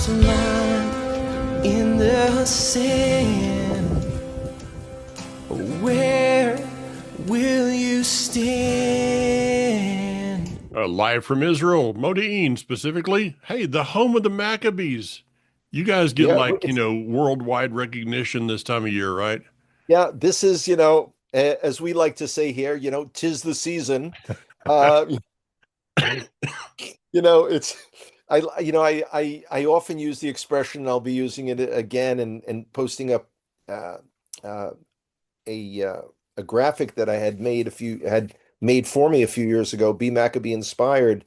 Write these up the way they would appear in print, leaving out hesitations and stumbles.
lost line in the sand. Where will you stand? Live from Israel, Modi'in specifically. Hey, the home of the Maccabees. You guys get Yeah, like, worldwide recognition this time of year, right? yeah. This is, as we like to say here, tis the season. Uh, it's I often use the expression. I'll be using it again and posting up uh, uh, a a graphic that I had made for me a few years ago. Be Maccabee inspired.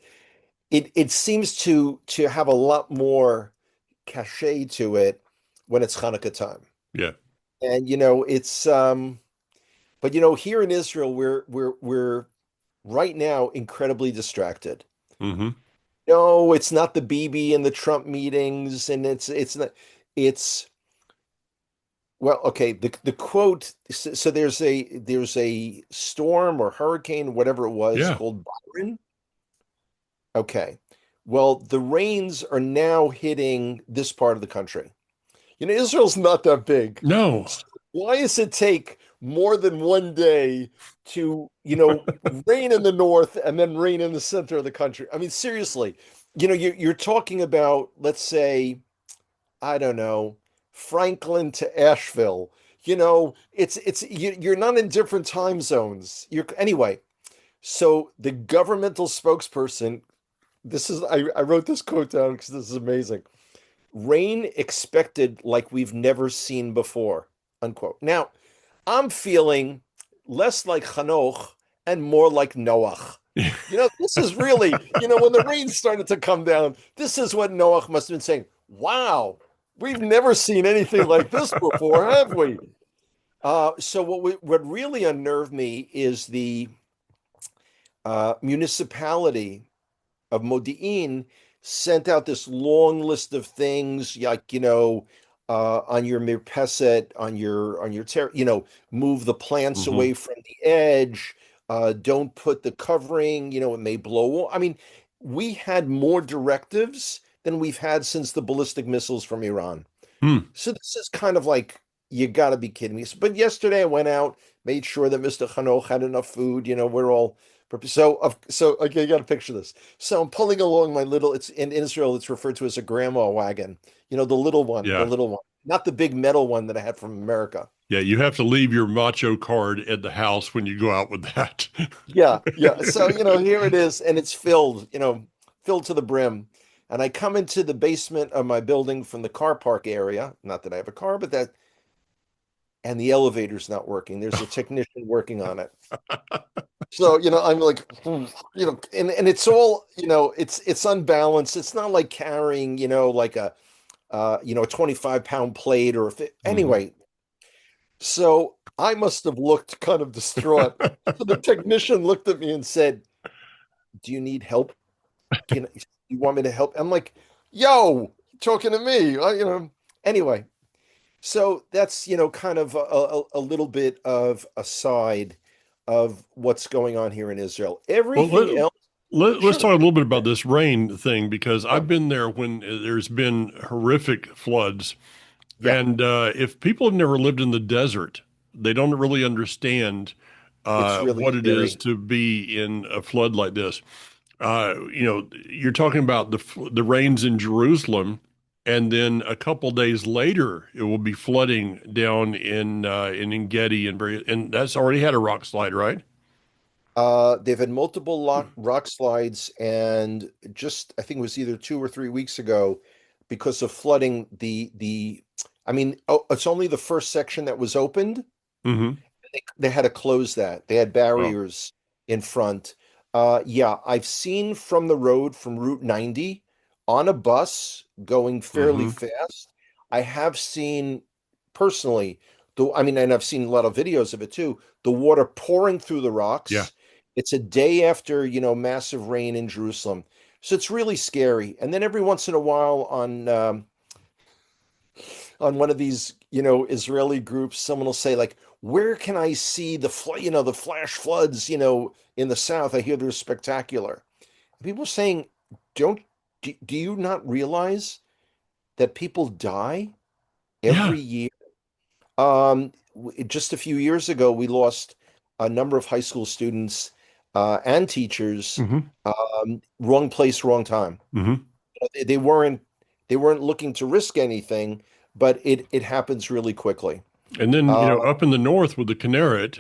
It seems to have a lot more cachet to it when it's Hanukkah time. Yeah. And it's but here in Israel we're right now incredibly distracted. Hmm. No, it's not the Bibi and the Trump meetings, and it's not it's well, okay, the quote, so there's a storm or hurricane, whatever it was, Yeah. called Byron. Okay. Well, the rains are now hitting this part of the country. Israel's not that big. No. So why does it take more than one day to, rain in the north and then rain in the center of the country? I mean, seriously, you're talking about, let's say, I don't know, Franklin to Asheville. You're not in different time zones. Anyway. So the governmental spokesperson, I wrote this quote down because this is amazing. Rain expected like we've never seen before, unquote. Now, I'm feeling less like Hanoch and more like Noach. This is really, when the rain started to come down, this is what Noach must have been saying. Wow, we've never seen anything like this before, have we? So what really unnerved me is the municipality of Modi'in sent out this long list of things like, on your mirpeset, move the plants Hmm. away from the edge, don't put the covering, it may blow. I mean, we had more directives than we've had since the ballistic missiles from Iran. Hmm. So this is kind of like, you got to be kidding me. But yesterday I went out, made sure that Mr. Hanoch had enough food. We're all so okay. You got to picture this. So I'm pulling along my little. It's in Israel. It's referred to as a grandma wagon. The Yeah. little one, not the big metal one that I had from America. Yeah. You have to leave your macho card at the house when you go out with that. Yeah, yeah. So here it is, and it's filled. Filled to the brim. And I come into the basement of my building from the car park area. Not that I have a car, but that and the elevator's not working. There's a technician working on it. So, I'm like, and it's all, it's unbalanced. It's not like carrying, like a 25-pound plate Hmm. anyway. So I must have looked kind of distraught. So the technician looked at me and said, "Do you need help? Can you want me to help?" I'm like, "Yo, talking to me?" Anyway, so that's, kind of a little bit of a side of what's going on here in Israel. Well, Everything else, let's sure. talk a little bit about this rain thing because Yeah, I've been there when there's been horrific floods. yeah, And if people have never lived in the desert, they don't really understand it's really what it is scary. to be in a flood like this. You're talking about the rains in Jerusalem, and then a couple days later, it will be flooding down in Engedi and that's already had a rock slide, right? They've had multiple rock slides, and just I think it was either 2 or 3 weeks ago, because of flooding. I mean, it's only the first section that was opened. Hmm. They had to close that. They had Oh. barriers in front. Yeah, I've seen from the road from Route 90 on a bus going fairly Hmm. fast. I have seen personally, I mean, and I've seen a lot of videos of it too, the water pouring through the Yeah. rocks. It's a day after, massive rain in Jerusalem. So it's really scary. And then every once in a while on one of these, Israeli groups, someone will say like, "Where can I see the flash floods, in the south? I hear they're spectacular." People are saying, "Don't do you not realize that people die Yeah. every year. Just a few years ago, we lost a number of high school students and teachers. Hmm. Wrong place, wrong time. Hmm. They weren't looking to risk anything, but it happens really quickly. And then, Uh, up in the north with the Kinneret,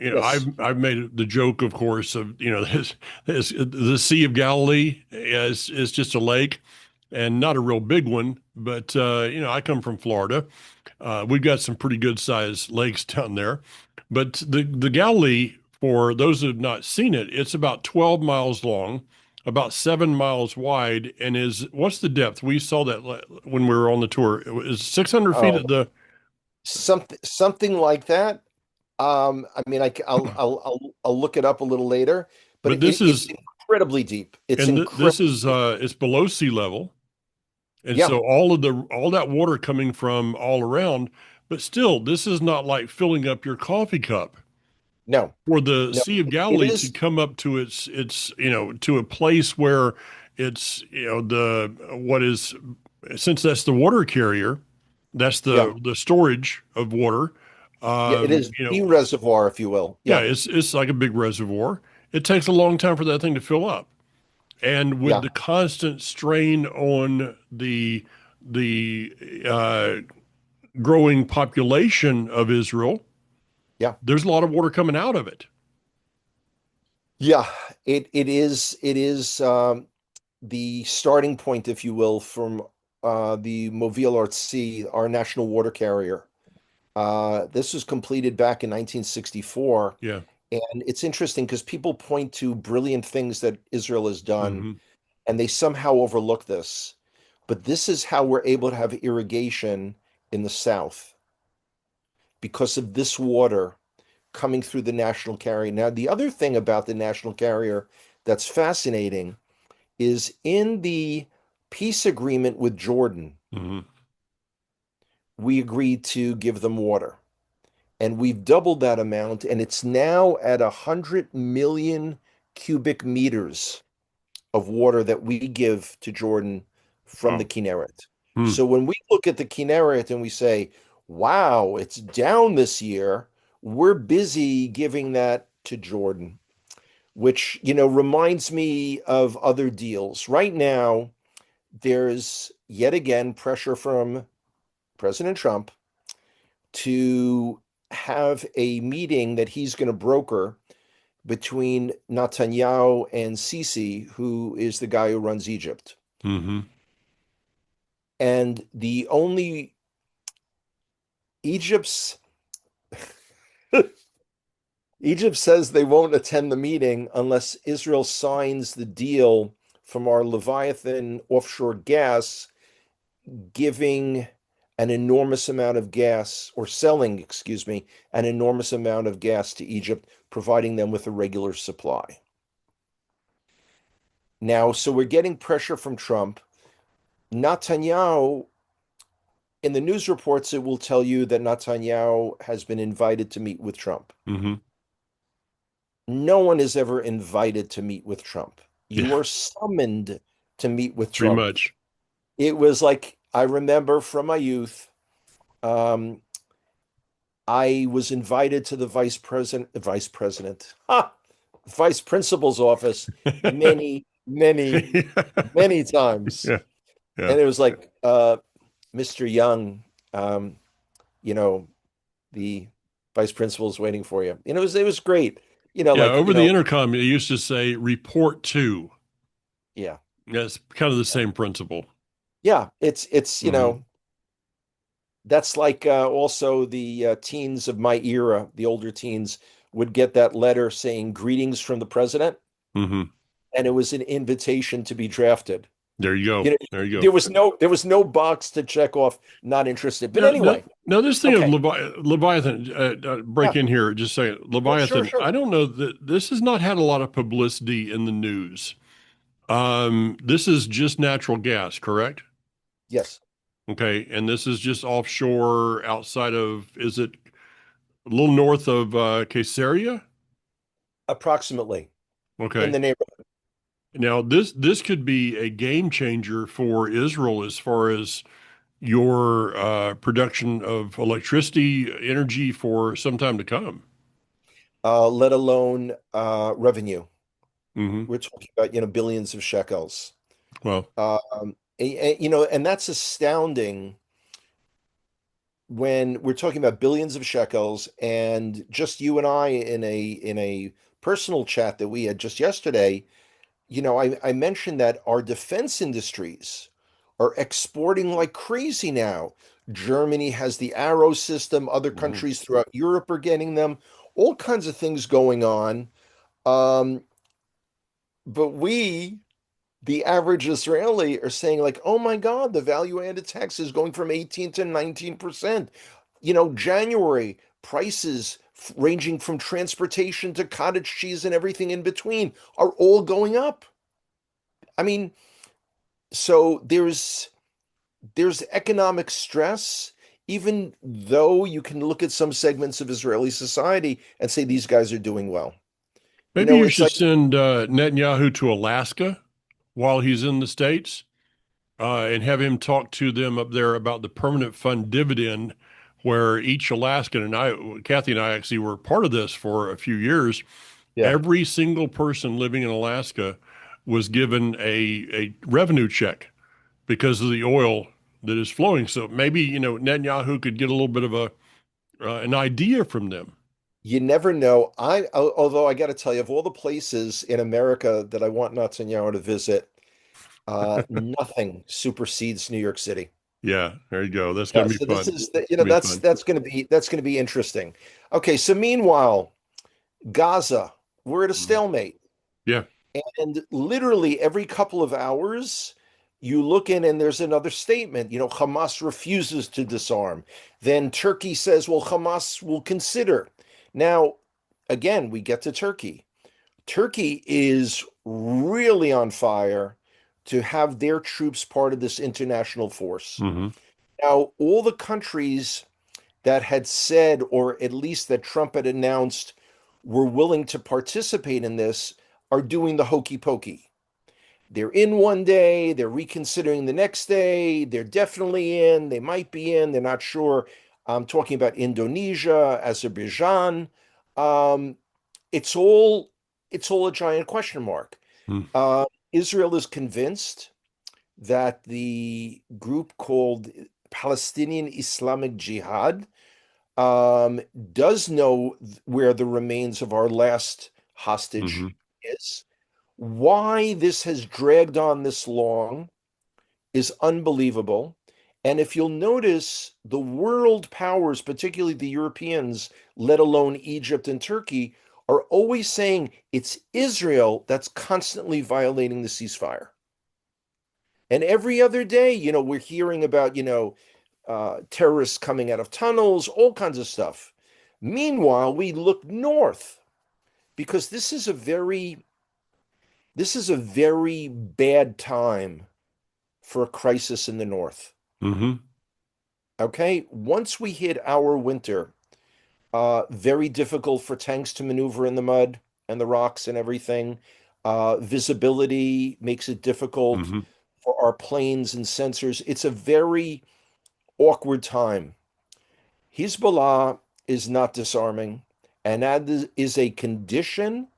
yes. I've made the joke, of course, of, the Sea of Galilee is just a lake and not a real big one, but I come from Florida. We've got some pretty good sized lakes down there, but the Galilee, for those who have not seen it, it's about 12 miles long, about 7 miles wide, and what's the depth? We saw that when we were on the tour. It was 600 feet Oh, at the. something like that. I mean, I'll look it up a little later, but But this it's is incredibly deep. It's and this incredibly is deep. it's below sea level, and Yeah. so all that water coming from all around, but still, this is not like filling up your coffee cup. No, For the no, Sea of it Galilee to is. come up to its to a place where it's the what is, since that's the water carrier, that's Yeah. the storage of water. Yeah, it is the reservoir, if you will. Yeah, Yeah. it's like a big reservoir. It takes a long time for that thing to fill up. And with Yeah. the constant strain on the growing population of Israel, Yeah. there's a lot of water coming out of it. Yeah. It is the starting point, if you will, from the Mobile Artsy, our national water carrier. This was completed back in 1964. Yeah. And it's interesting because people point to brilliant things that Israel has done, Hmm. and they somehow overlook this. But this is how we're able to have irrigation in the south because of this water coming through the national carrier. Now, the other thing about the national carrier that's fascinating is in the peace agreement with Jordan, Hmm. we agreed to give them water. And we've doubled that amount, and it's now at 100 million cubic meters of water that we give to Jordan from the Wow. Kinneret. Hmm. So when we look at the Kinneret and we say, wow, it's down this year, we're busy giving that to Jordan, which, reminds me of other deals. Right now, there's yet again pressure from President Trump to have a meeting that he's going to broker between Netanyahu and Sisi, who is the guy who runs Egypt. Hmm. And the only Egypt's Egypt says they won't attend the meeting unless Israel signs the deal from our Leviathan offshore gas, giving an enormous amount of gas, or selling, excuse me, an enormous amount of gas to Egypt, providing them with a regular supply. Now, so we're getting pressure from Trump. Netanyahu, in the news reports, it will tell you that Netanyahu has been invited to meet with Trump. Hmm. No one is ever invited to meet with Trump. You Yeah. are summoned to meet with Pretty Trump. much. It was like, I remember from my youth, um, I was invited to the vice principal's office many, many, many times. Yeah. Yeah. And it was like, Mr. Young, um, you know, the vice principal is waiting for you. It was great. Yeah. Like, Over the intercom, it used to say report to. yeah. That's kind of the same principle. Yeah. It's, Hmm. that's like also the teens of my era, the older teens would get that letter saying greetings from the president, Hmm. and it was an invitation to be drafted. There you You go. know, There you go. there was no box to check off not interested. But Now, anyway, this thing of okay. Leviathan, break Yeah, in here, just say it. sure, sure, Leviathan. I sure. don't know that this has not had a lot of publicity in the news. This is just natural gas, correct? Yes, Okay, and this is just offshore outside of, is it a little north of Caesarea? approximately in Okay. the neighborhood. Now, this could be a game changer for Israel as far as your production of electricity, energy for some time to come. Let alone revenue. Hmm. We're talking about, billions of shekels. Well, And that's astounding when we're talking about billions of shekels. And just you and I in a personal chat that we had just yesterday, I mentioned that our defense industries are exporting like crazy now. Germany has the Arrow system, other mhm. countries throughout Europe are getting them, all kinds of things going on. Um, but we, the average Israeli, are saying, like, oh my God, the value added tax is going from 18 to 19%. January prices ranging from transportation to cottage cheese and everything in between are all going up. I mean, so there's economic stress, even though you can look at some segments of Israeli society and say these guys are doing well. Maybe you It's should like send Netanyahu to Alaska while he's in the States and have him talk to them up there about the permanent fund dividend, where each Alaskan, and Kathy and I actually were part of this for a few years. yeah, Every single person living in Alaska was given a revenue check because of the oil that is flowing. So maybe, Netanyahu could get a little bit of an idea from them. you never know. Although I got to tell you, of all the places in America that I want Netanyahu to visit, nothing supersedes New York City. Yeah, there you go. That's Yeah, going to be so this fun. is Be fun. that's going to be interesting. Okay, so meanwhile, Gaza, we're at a Mhm. stalemate. Yeah. And literally every couple of hours, you look in and there's another statement. Hamas refuses to disarm. Then Turkey says, well, Hamas will consider. Now, again, we get to Turkey. Turkey is really on fire to have their troops part of this international force. Hmm. Now, all the countries that had said, or at least that Trump had announced, were willing to participate in this are doing the hokey pokey. They're in one day, they're reconsidering the next day, they're definitely in, they might be in, they're not sure. I'm talking about Indonesia, Azerbaijan. Um, it's all a giant question mark. Uh, Israel is convinced that the group called Palestinian Islamic Jihad um, does know where the remains of our last Hmm. hostage is. Why this has dragged on this long is unbelievable. And if you'll notice, the world powers, particularly the Europeans, let alone Egypt and Turkey, are always saying it's Israel that's constantly violating the ceasefire. And every other day, we're hearing about, terrorists coming out of tunnels, all kinds of stuff. Meanwhile, we look north because this is a very bad time for a crisis in the north. Hmm. Okay, once we hit our winter, very difficult for tanks to maneuver in the mud and the rocks and everything. Visibility makes it difficult Hmm. for our planes and sensors. It's a very awkward time. Hezbollah is not disarming, and that is a condition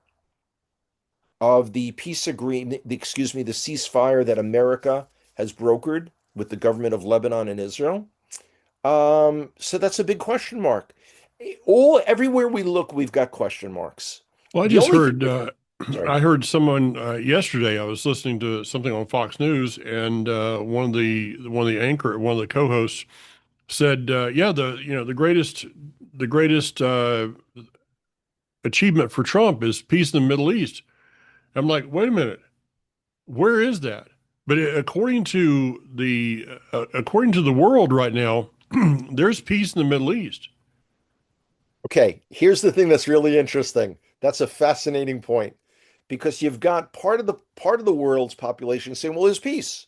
of the peace agreement, the ceasefire that America has brokered with the government of Lebanon and Israel. So that's a big question mark. Everywhere we look, we've got question marks. Well, I The just only thing, heard, sorry, I heard someone yesterday. I was listening to something on Fox News, and one of the co-hosts said, "Yeah, the greatest achievement for Trump is peace in the Middle East." I'm like, wait a minute, where is that? But according to the world right now, there's peace in the Middle East. okay, here's the thing that's really interesting. That's a fascinating point because you've got part of the world's population saying, "Well, there's peace."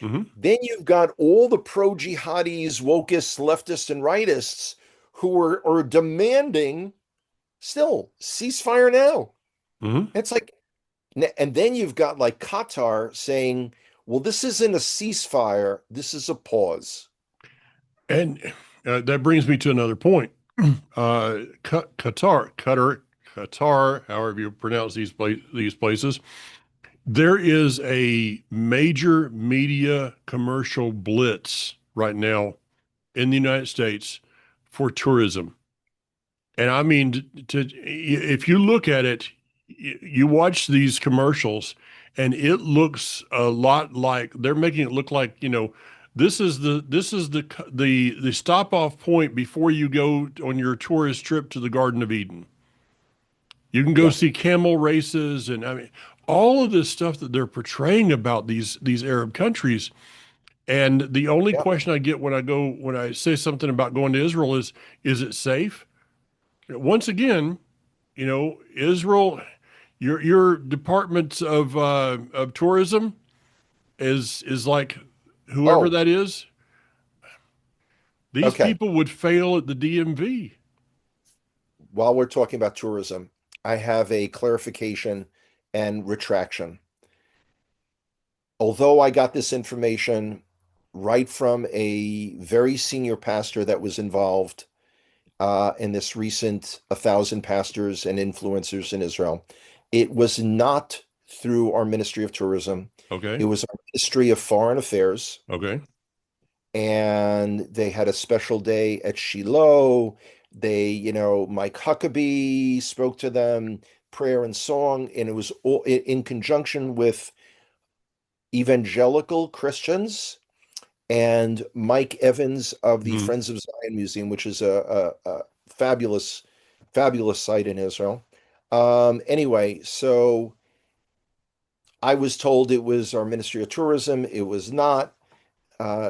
Hmm. Then you've got all the pro-jihadis, wokists, leftists, and rightists who are demanding still ceasefire now. Hmm. It's like, And then you've got like Qatar saying, well, this isn't a ceasefire, this is a pause. And that brings me to another point. Qatar, however you pronounce these places, there is a major media commercial blitz right now in the United States for tourism. And I mean, if you look at it, you watch these commercials, and it looks a lot like they're making it look like, this is the stop off point before you go on your tourist trip to the Garden of Eden. You can go Yeah. see camel races, and I mean all of this stuff that they're portraying about these Arab countries. And the only Yeah. question I get when I say something about going to Israel is it safe? Once again, Israel, your departments of tourism is like whoever Oh, that is. These okay. people would fail at the DMV. While we're talking about tourism, I have a clarification and retraction. Although I got this information right from a very senior pastor that was involved in this recent 1,000 pastors and influencers in Israel, it was not through our Ministry of Tourism. It Okay. was our Ministry of Foreign Affairs, Okay. and they had a special day at Shiloh. Mike Huckabee spoke to them, prayer and song, and it was all in conjunction with evangelical Christians and Mike Evans of the Mhm. Friends of Zion Museum, which is a fabulous, fabulous site in Israel. Anyway, so I was told it was our Ministry of Tourism. It was not.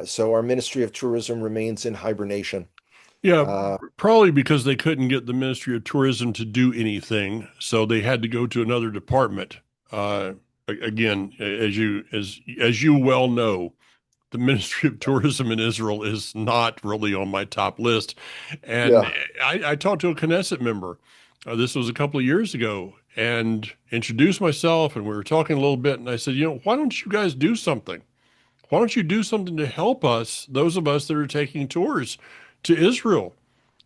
So our Ministry of Tourism remains in hibernation. Yeah, Uh, probably because they couldn't get the Ministry of Tourism to do anything, so they had to go to another department. Again, as you well know, the Ministry of Tourism in Israel is not really on my top list. And yeah. I talked to a Knesset member. This was a couple of years ago, and introduced myself, and we were talking a little bit. And I said, why don't you guys do something? Why don't you do something to help us, those of us that are taking tours to Israel?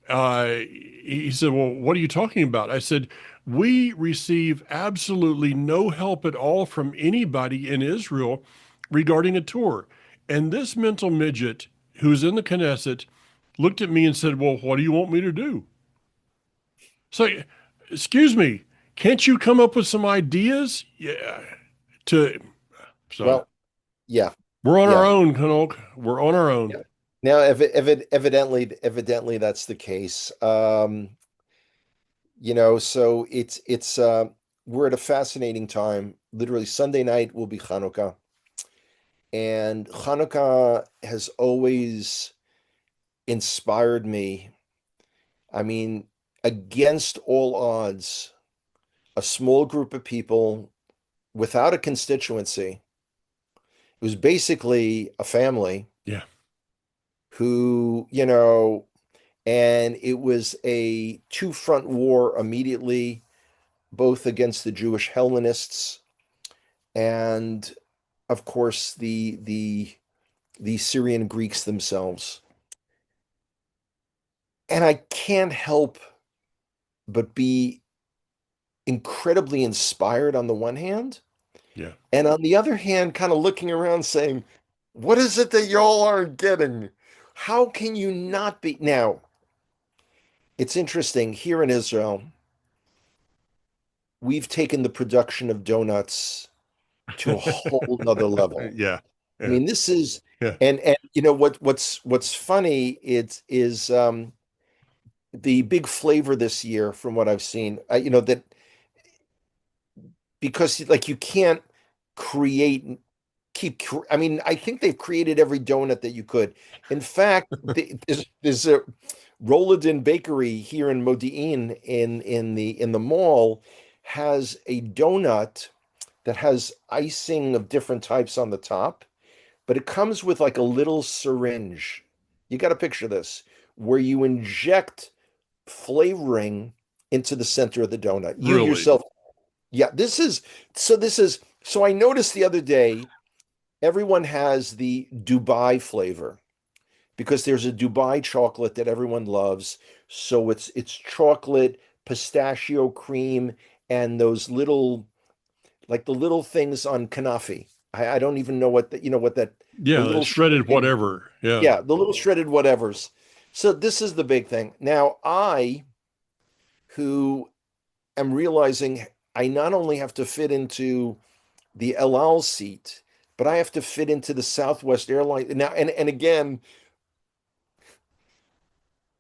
He said, well, what are you talking about? I said, we receive absolutely no help at all from anybody in Israel regarding a tour. And this mental midget who's in the Knesset looked at me and said, well, what do you want me to do? So, excuse me, can't you come up with some ideas? Yeah. To so Well, yeah, we're on our yeah, own, Kanok. We're on our own. yeah. Now, evidently, that's the case. So it's we're at a fascinating time. Literally, Sunday night will be Hanukkah, and Hanukkah has always inspired me. I mean, against all odds, a small group of people without a constituency. It was basically a family Yeah. who, and it was a two-front war immediately, both against the Jewish Hellenists and, of course, the Syrian Greeks themselves. And I can't help but be incredibly inspired on the one hand, Yeah. and on the other hand, kind of looking around saying, what is it that y'all aren't getting? How can you not be? Now, it's interesting here in Israel, we've taken the production of donuts to a whole nother level. Yeah. I Yeah. mean, this is, Yeah. and what's funny is the big flavor this year from what I've seen, that because like you can't create I mean, I think they've created every donut that you could. In fact, there's a Roladin Bakery here in Modi'in in the mall has a donut that has icing of different types on the top, but it comes with like a little syringe. You got to picture this, where you inject flavoring into the center of the donut. You Really? yourself, Yeah, so I noticed the other day everyone has the Dubai flavor because there's a Dubai chocolate that everyone loves. So it's chocolate, pistachio cream, and those little like the little things on kanafi. I don't even know what what that the Yeah, little shredded shredded, whatever. Yeah. yeah, the little shredded whatevers. So this is the big thing. Now I who am realizing I not only have to fit into the El Al seat, but I have to fit into the Southwest Airlines now. And again,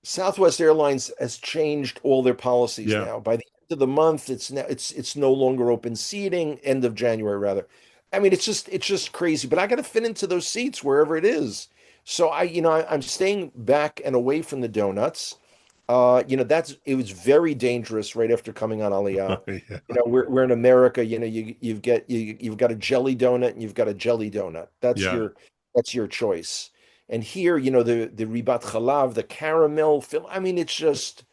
Southwest Airlines has changed all their policies Yeah. now. By the end of the month, it's no longer open seating. End of January, rather. I mean, it's just crazy. But I got to fit into those seats wherever it is. So I'm staying back and away from the donuts. It was very dangerous right after coming on Aliyah. Yeah. We're in America. You've got a jelly donut and you've got a jelly donut. Yeah. That's your choice. And here, the ribat chalav, the caramel fill. I mean, it's just,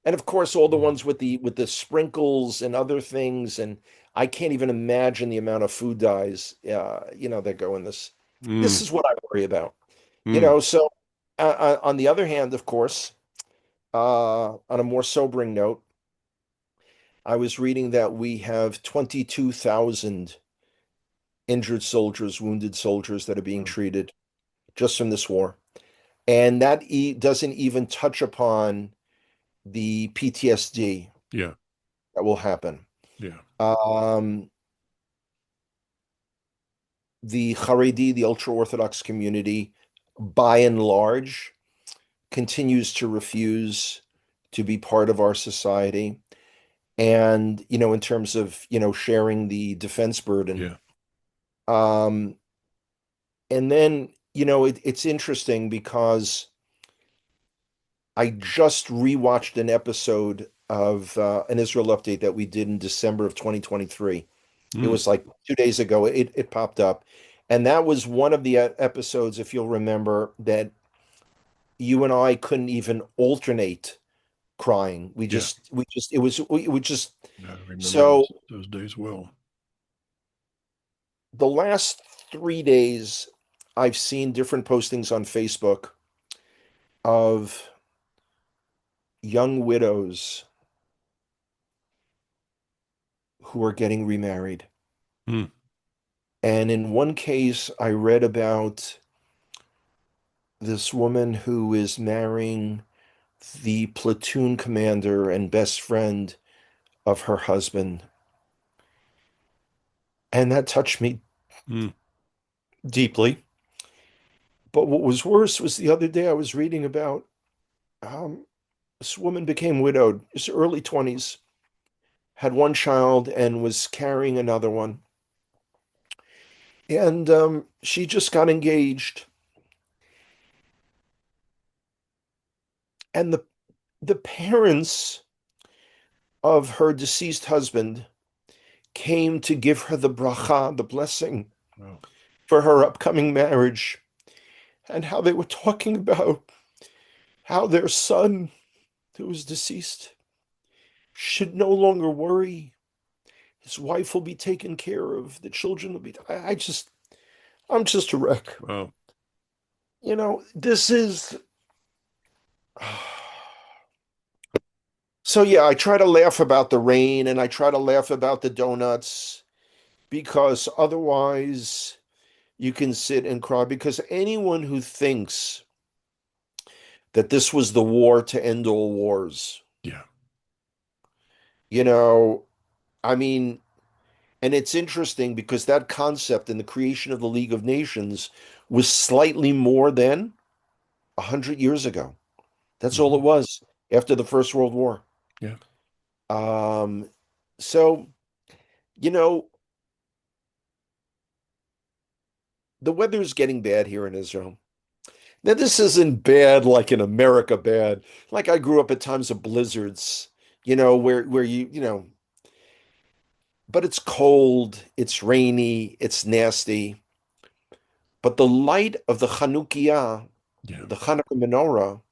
and of course, all the ones with the sprinkles and other things. And I can't even imagine the amount of food dyes, that go in this. This Mm, is what I worry about. mm. So on the other hand, of course, on a more sobering note, I was reading that we have 22,000 injured soldiers, wounded soldiers that are being treated just from this war. And that doesn't even touch upon the PTSD Yeah. that will happen. Yeah. Um, the Haredi, the ultra-Orthodox community, by and large, continues to refuse to be part of our society. And, in terms of, sharing the defense burden. Yeah. Um, and then, it's interesting because I just rewatched an episode of an Israel update that we did in December of 2023. It Mm. was like 2 days ago. It popped up, and that was one of the episodes, if you'll remember, that you and I couldn't even alternate crying. Yeah. We would just. I remember So those days well. the last 3 days, I've seen different postings on Facebook of young widows who are getting remarried. Mm. And in one case, I read about this woman who is marrying the platoon commander and best friend of her husband. And that touched me Mm. deeply. But what was worse was the other day I was reading about this woman became widowed, his early 20s, had one child and was carrying another one. And she just got engaged. And the parents of her deceased husband came to give her the bracha, the blessing Wow. for her upcoming marriage, and how they were talking about how their son, who was deceased, should no longer worry. His wife will be taken care of. The children will be. I'm just a wreck. Wow. This is. So yeah, I try to laugh about the rain and I try to laugh about the donuts because otherwise you can sit and cry because anyone who thinks that this was the war to end all wars, Yeah. you know, I mean, and it's interesting because that concept in the creation of the League of Nations was slightly more than 100 years ago. That's all Mhm. it was after the First World War. Yeah. Um, so, you know, the weather's getting bad here in Israel. Now, this isn't bad like in America bad. Like I grew up at times of blizzards, where but it's cold, it's rainy, it's nasty. But the light of the Chanukiah, Yeah. the Hanukkah menorah,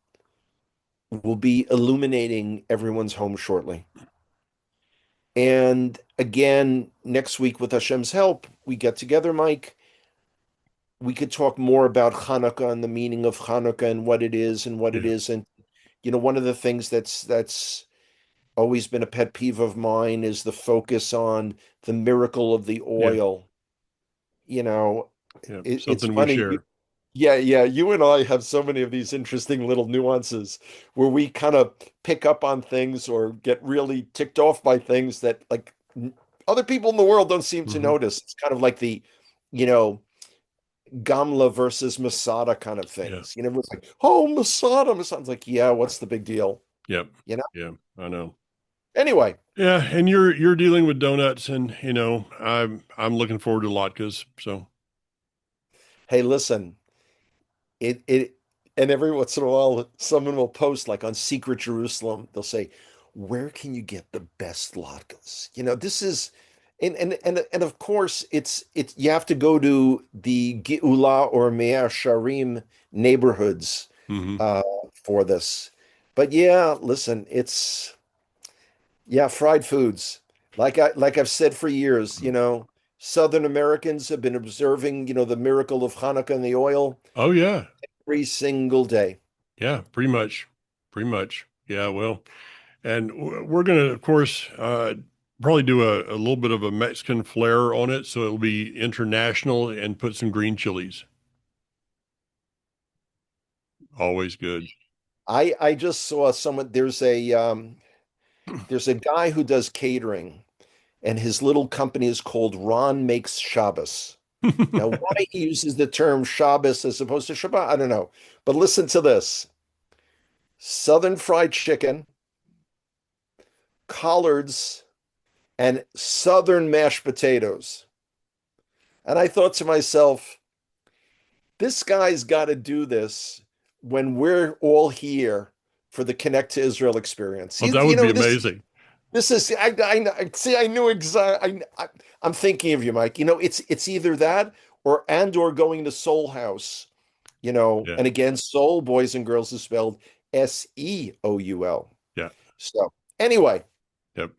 will be illuminating everyone's home shortly. And again, next week with Hashem's help, we get together, Mike. We could talk more about Hanukkah and the meaning of Hanukkah and what it is and what it Yeah. isn't. One of the things that's always been a pet peeve of mine is the focus on the miracle of the Yeah. oil. You know, Yeah. it's Something we funny. share. Yeah, yeah. You and I have so many of these interesting little nuances where we kind of pick up on things or get really ticked off by things that like other people in the world don't seem to Hmm. notice. It's kind of like the, you know, Gamla versus Masada kind of Yeah. things. It's like, oh, Masada, Masada's like, yeah, what's the big deal? Yep. You know? Yeah. I know. Anyway, Yeah, and you're dealing with donuts, and I'm looking forward to latkes. So hey, listen, it and every once in a while someone will post like on Secret Jerusalem, they'll say, where can you get the best latkes? This is and of course it's you have to go to the Geula or Mea Sharim neighborhoods hmm uh for this. But yeah, listen, it's yeah, fried foods. Like I've said for years, Southern Americans have been observing, the miracle of Hanukkah and the oil Oh yeah, every single day. yeah, pretty much. Yeah, well, and we're gonna, of course, probably do a little bit of a Mexican flair on it, so it'll be international, and put some green chilies. Always good. I just saw someone there's a guy who does catering and his little company is called Ron Makes Shabbos. Now, why he uses the term Shabbos as opposed to Shabbat, I don't know. But listen to this. Southern fried chicken, collards, and southern mashed potatoes. And I thought to myself, this guy's got to do this when we're all here for the Connect to Israel experience. Oh, that would be This amazing. this is I see. I knew exactly. I'm thinking of you, Mike. It's either that or going to Soul House. Yeah, And again, Soul, boys and girls, is spelled Seoul. yeah, So anyway, yep.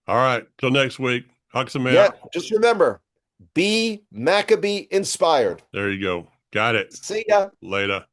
All right, till next week. yeah, Huxaman. just remember, be Maccabee inspired. There you go. Got it. See ya. Later.